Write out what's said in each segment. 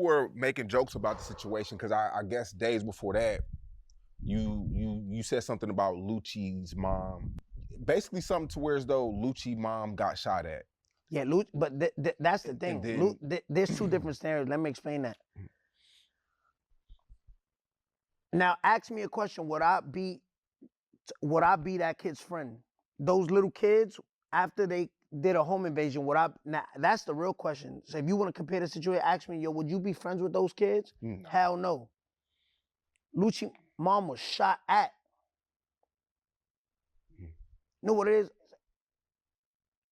were making jokes about the situation because I guess days before that, you said something about Lucci's mom, basically something to where as though Lucci's mom got shot at. Yeah, but that's the thing. Then, there's two different scenarios. Let me explain that. Now, ask me a question. Would I be that kid's friend? Those little kids, after they did a home invasion, now, that's the real question. So if you want to compare the situation, ask me, yo, would you be friends with those kids? No. Hell no. Lucci's mom was shot at. You know what it is?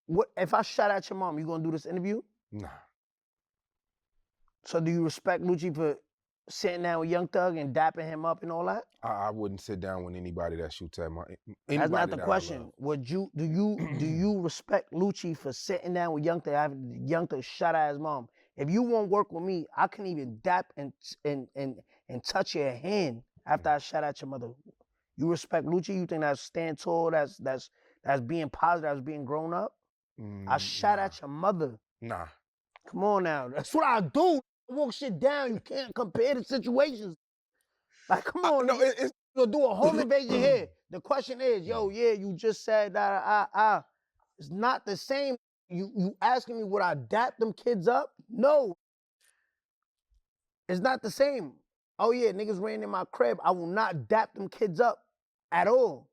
What if I shot at your mom, you gonna do this interview? Nah. So do you respect Lucci for sitting down with Young Thug and dapping him up and all that? I wouldn't sit down with anybody that shoots at my. That's not the question. Would you do you respect Lucci for sitting down with Young Thug, having Young Thug shot at his mom? If you won't work with me, I can even dap and touch your hand after I shot at your mother. You respect Lucci? You think that's stand tall? That's being positive? That's being grown up? I shot at your mother. Nah. Come on now. That's what I do. I walk shit down. You can't compare the situations. Like, come on. No, it's you'll do a home invasion here. The question is, yo, yeah, you just said that. It's not the same. You asking me would I dap them kids up? No. It's not the same. Oh yeah, niggas ran in my crib. I will not dap them kids up at all.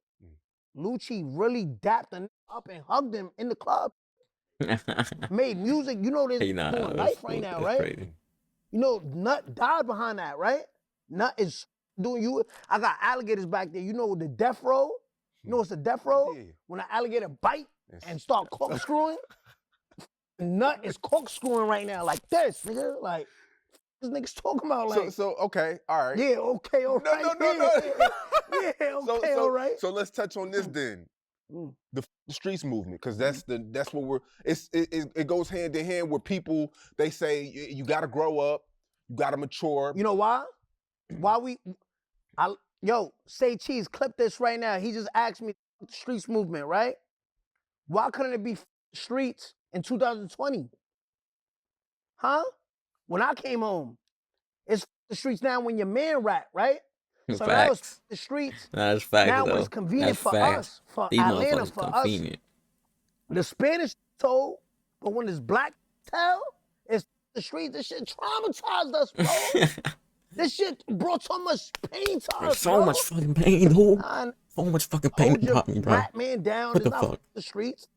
Lucci really dapped them up and hugged them in the club. Made music. You know this doing life right now, right? Crazy. You know, Nut died behind that, right? Nut is doing you. I got alligators back there. You know the death row? You know what's the death row? Yeah. When an alligator bite and start corkscrewing. Nut is corkscrewing right now like this, nigga. Like, this nigga's talking about like. So okay, all right. Yeah, okay, all right. No. Yeah, okay, all right. So let's touch on this then. The streets movement, because that's what we're. It goes hand in hand with people. They say you got to grow up, you got to mature. You know why? Yo, Say Cheese, clip this right now. He just asked me the streets movement, right? Why couldn't it be streets in 2020? Huh? When I came home, it's the streets now when your man rap, right? So facts. now it's the streets. That's facts. Now though. it's convenient That's for facts. us, for These Atlanta, for convenient. us. The Spanish told, but when it's black tell, it's the streets. This shit traumatized us, bro. This shit brought so much pain to us, so much fucking pain, dude. So much fucking pain hold about me, bro. Black man down. What the not fuck? The streets.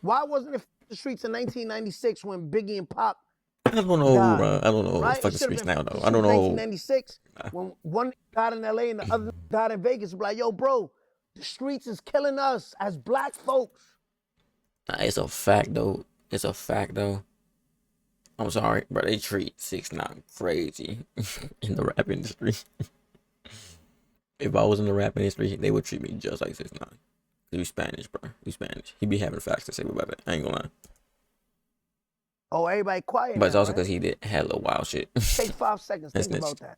Why wasn't it the streets in 1996 when Biggie and Pop? I don't know, died, bro. I don't know. Right? It's fucking streets now, though. I don't know. 1996 when one died in LA and the other died in Vegas. Like, yo, bro, the streets is killing us as black folks. Nah, it's a fact, though. It's a fact, though. I'm sorry, but they treat 6IX9INE crazy in the rap industry. If I was in the rap industry, they would treat me just like 6IX9INE. You Spanish, bro. You Spanish. He be having facts to say about it. I ain't gonna lie. Oh, everybody quiet. But it's now, also right? because he did hella wild shit. Take 5 seconds. Think about that.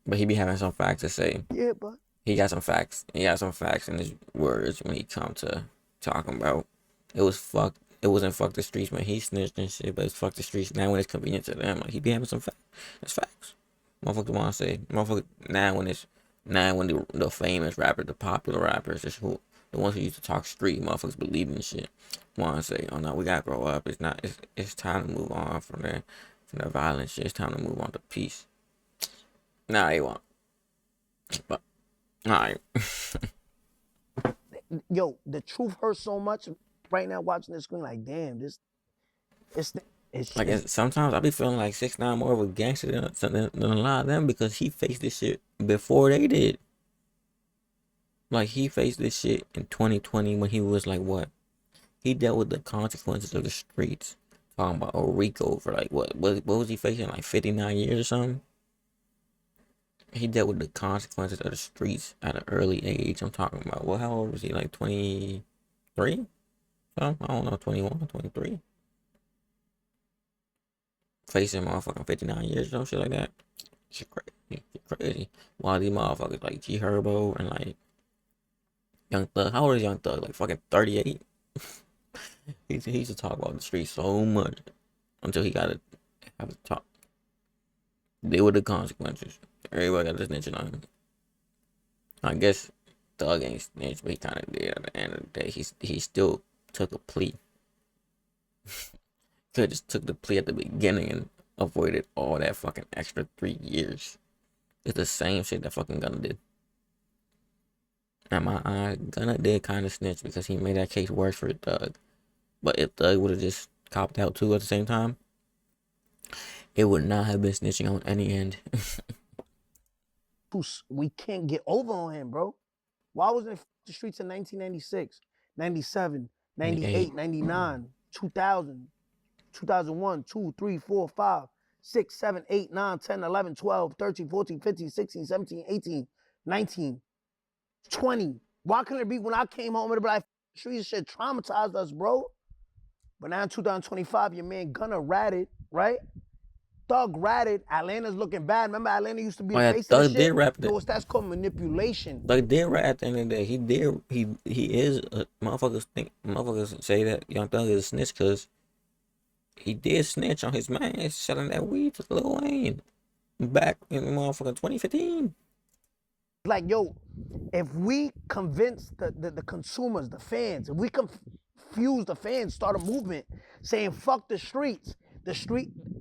But he be having some facts to say. Yeah, but he got some facts. He got some facts in his words when he come to talking about it was fuck. It wasn't fuck the streets when he snitched and shit, but it's fuck the streets now when it's convenient to them. Like, he be having some facts. That's facts. Motherfucker want to say, motherfucker, now when the famous rappers, the popular rappers, the ones who used to talk street, motherfuckers believe in shit, want to say, oh no, we gotta grow up. It's time to move on from the violent shit. It's time to move on to peace. Nah, they won't. But, alright. Yo, the truth hurts so much. Right now, watching this screen, like, damn, it's like, sometimes I be feeling like 6IX9INE more of a gangster than a lot of them, because he faced this shit before they did. Like, he faced this shit in 2020 when he was like, what? He dealt with the consequences of the streets. Talking about Rico for like, what was he facing? Like 59 years or something? He dealt with the consequences of the streets at an early age. I'm talking about, well, how old was he? Like 23? I don't know, 21, 23. Facing motherfucking 59 years or some shit like that. Shit crazy. While these motherfuckers like G Herbo and like Young Thug. How old is Young Thug? Like fucking 38? He used to talk about the streets so much until he got have to talk. Deal with the consequences. Everybody got to snitching on him. I guess Thug ain't snitched, but he kind of did at the end of the day. He still took a plea. Could have just took the plea at the beginning and avoided all that fucking extra 3 years. It's the same shit that fucking Gunna did. In my eye, Gunna did kind of snitch because he made that case worse for Thug. But if Thug would have just copped out too at the same time, it would not have been snitching on any end. We can't get over on him, bro. Why wasn't it the streets in 1996, 97, 98, 99, 2000, 2001, 2, 3, 4, 5, 6, 7, 8, 9, 10, 11, 12, 13, 14, 15, 16, 17, 18, 19, 20. Why couldn't it be when I came home and be like, streets shit traumatized us, bro? But now in 2025, your man Gunna ratted, right? Thug ratted. Atlanta's looking bad. Remember, Atlanta used to be the face of the shit? Did rap that. That's called manipulation. Thug did rap at the end of the day. He did. He is. Motherfuckers say that Young Thug is a snitch because he did snitch on his man selling that weed to Lil Wayne back in motherfucking 2015. Like, yo, if we convince the consumers, the fans, if we confuse the fans, start a movement saying fuck the streets,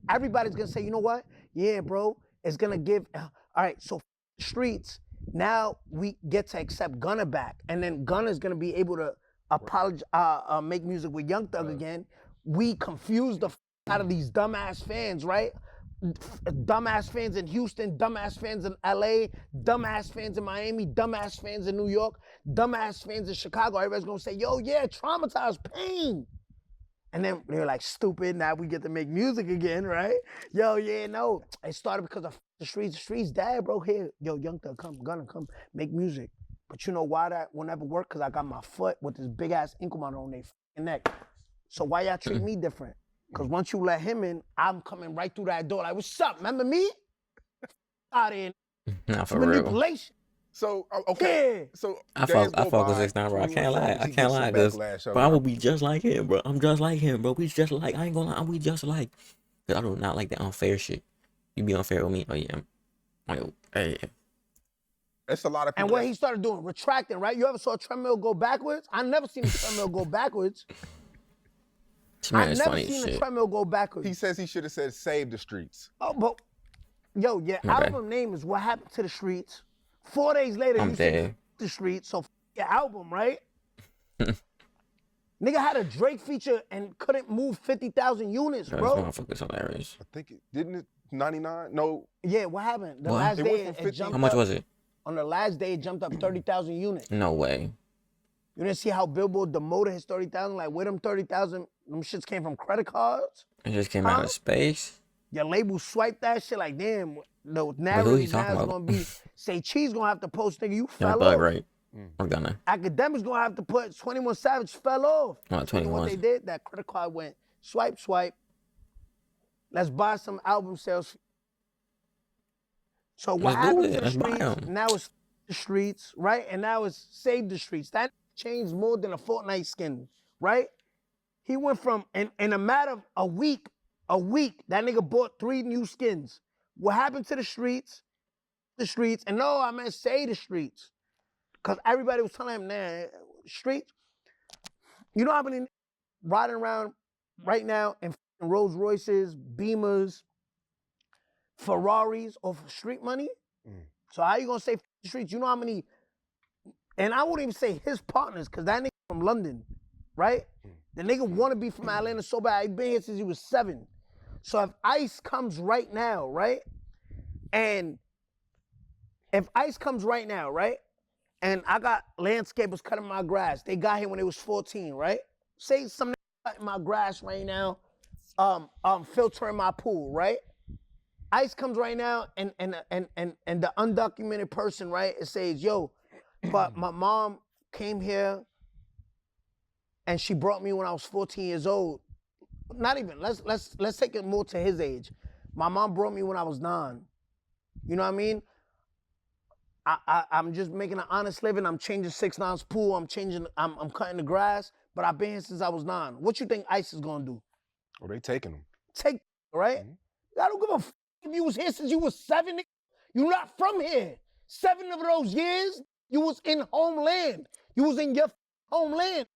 everybody's gonna say, you know what? Yeah, bro, it's gonna give. All right, so streets. Now we get to accept Gunna back, and then Gunna's gonna be able to apologize, make music with Young Thug again. We confuse the out of these dumbass fans, right? Dumbass fans in Houston, dumbass fans in LA, dumbass fans in Miami, dumbass fans in New York, dumbass fans in Chicago. Everybody's gonna say, yo, yeah, traumatized pain. And then they're like, stupid, now we get to make music again, right? Yo, yeah, no. It started because of the streets. The streets died, bro. Here, yo, Young Thug, Gunna, come, make music. But you know why that will never work? Because I got my foot with this big-ass ankle monitor on their neck. So why y'all treat me different? Because once you let him in, I'm coming right through that door like, what's up, remember me? Out in manipulation. So, okay. Yeah. So I fuck with 6IX9INE, bro. I can't lie. Because, bro, I will be just like him, bro. I'm just like him, bro. We just like, I ain't gonna lie, we just like. Because I do not like that unfair shit. You be unfair with me? Oh, yeah. Like, hey. That's a lot of people. And what he started doing, retracting, right? You ever saw a treadmill go backwards? I never seen a treadmill go backwards. I never seen a treadmill go backwards. He says he should have said save the streets. Oh, but, yo, your album name is What Happened to the Streets. 4 days later, you said the streets, so your album, right? Nigga had a Drake feature and couldn't move 50,000 units, bro. This motherfucker's hilarious. I think didn't it 99? No. Yeah, what happened? The last day it jumped. How much was it? On the last day, it jumped up 30,000 units. No way. You didn't see how Billboard demoted his 30,000? Like, where them 30,000, them shits came from credit cards? It just came out of space? Your label swiped that shit like, damn, no, narrative now is gonna be, say Cheese gonna have to post, nigga, you fell off. Right. We're gonna. Academics gonna have to put 21 Savage fell off. Not 21. What they did, that credit card went swipe. Let's buy some album sales. So what happened to the streets? Now it's the streets, right? And now it's save the streets. That changed more than a Fortnite skin, right? He went from, in a matter of a week, that nigga bought 3 new skins. What happened to the streets? And no, I meant say the streets. Because everybody was telling him, nah, streets. You know how many riding around right now in Rolls Royces, Beamers, Ferraris off street money? So how you gonna say the streets? You know how many, and I wouldn't even say his partners, because that nigga from London, right? The nigga wanna be from Atlanta so bad. He been here since he was 7. So if ICE comes right now, right? And if ICE comes right now, right? And I got landscapers cutting my grass. They got here when they was 14, right? Say some nigga cutting my grass right now, filtering my pool, right? ICE comes right now and the undocumented person, right? It says, yo, but my mom came here and she brought me when I was 14 years old. Not even, let's take it more to his age. My mom brought me when I was 9. You know what I mean? I'm just making an honest living. I'm changing 6IX's pool. I'm cutting the grass, but I've been here since I was 9. What you think ICE is gonna do? Oh, they taking them. Take, right? I don't give a fuck if you was here since you was 7. Nigga. You not from here. 7 of those years, you was in homeland. You was in your homeland.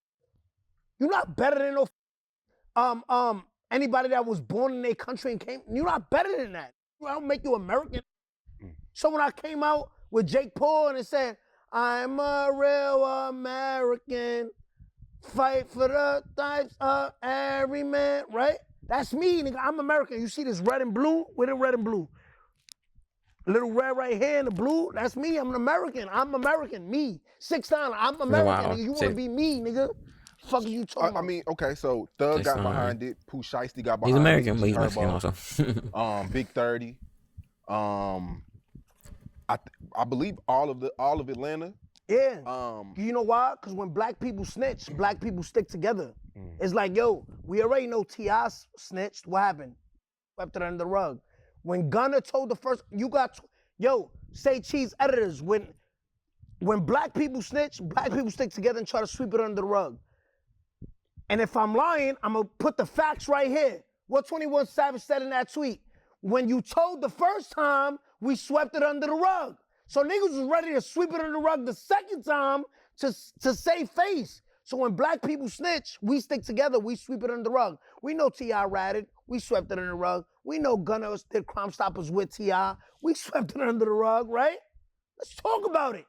You're not better than no anybody that was born in their country and came. You're not better than that. I don't make you American. So when I came out with Jake Paul and it said, I'm a real American, fight for the types of every man, right? That's me, nigga. I'm American. You see this red and blue? With the red and blue. A little red right here and the blue, that's me. I'm an American. I'm American. Me. 6IX9INE. I'm American, Wow. nigga. You want to be me, nigga? Fuck are you talking about? I mean, okay, so Thug got 6IX9INE. behind it. Pooh Shiesty got behind it. He's American, G but he's Herbo, Mexican also. Big 30. I believe all of Atlanta. Yeah. You know why? Because when black people snitch, black people stick together. It's like, yo, we already know T.I. snitched. What happened? Swept it under the rug. When Gunna told the first, say cheese editors, when black people snitch, black people stick together and try to sweep it under the rug. And if I'm lying, I'm gonna put the facts right here. What 21 Savage said in that tweet. When you told the first time, we swept it under the rug. So niggas was ready to sweep it under the rug the second time to save face. So when black people snitch, we stick together, we sweep it under the rug. We know T.I. ratted, we swept it under the rug. We know Gunna did Crime Stoppers with T.I. We swept it under the rug, right? Let's talk about it.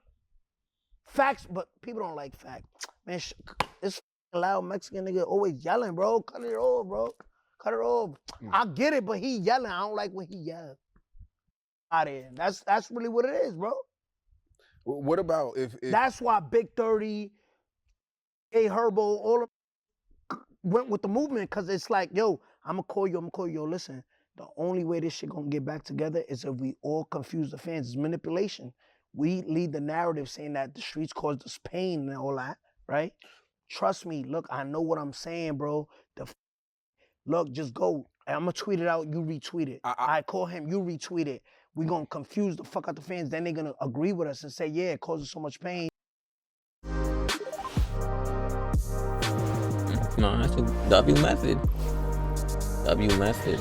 Facts, but people don't like facts. Man, this loud Mexican nigga always yelling, bro. Cut it off, bro. Cut it off. I get it, but he yelling. I don't like when he yells. Out there. That's really what it is, bro. What about if That's why Big 30, A Herbo, all of went with the movement, because it's like, yo, I'm gonna call you, yo, listen, the only way this shit gonna get back together is if we all confuse the fans. It's manipulation. We lead the narrative saying that the streets caused us pain and all that, right? Trust me, look, I know what I'm saying, bro. Look, just go. I'm gonna tweet it out, you retweet it. I call him, you retweet it. We gonna confuse the fuck out the fans, then they're gonna agree with us and say, yeah, it causes so much pain. No, that's a W method. W method.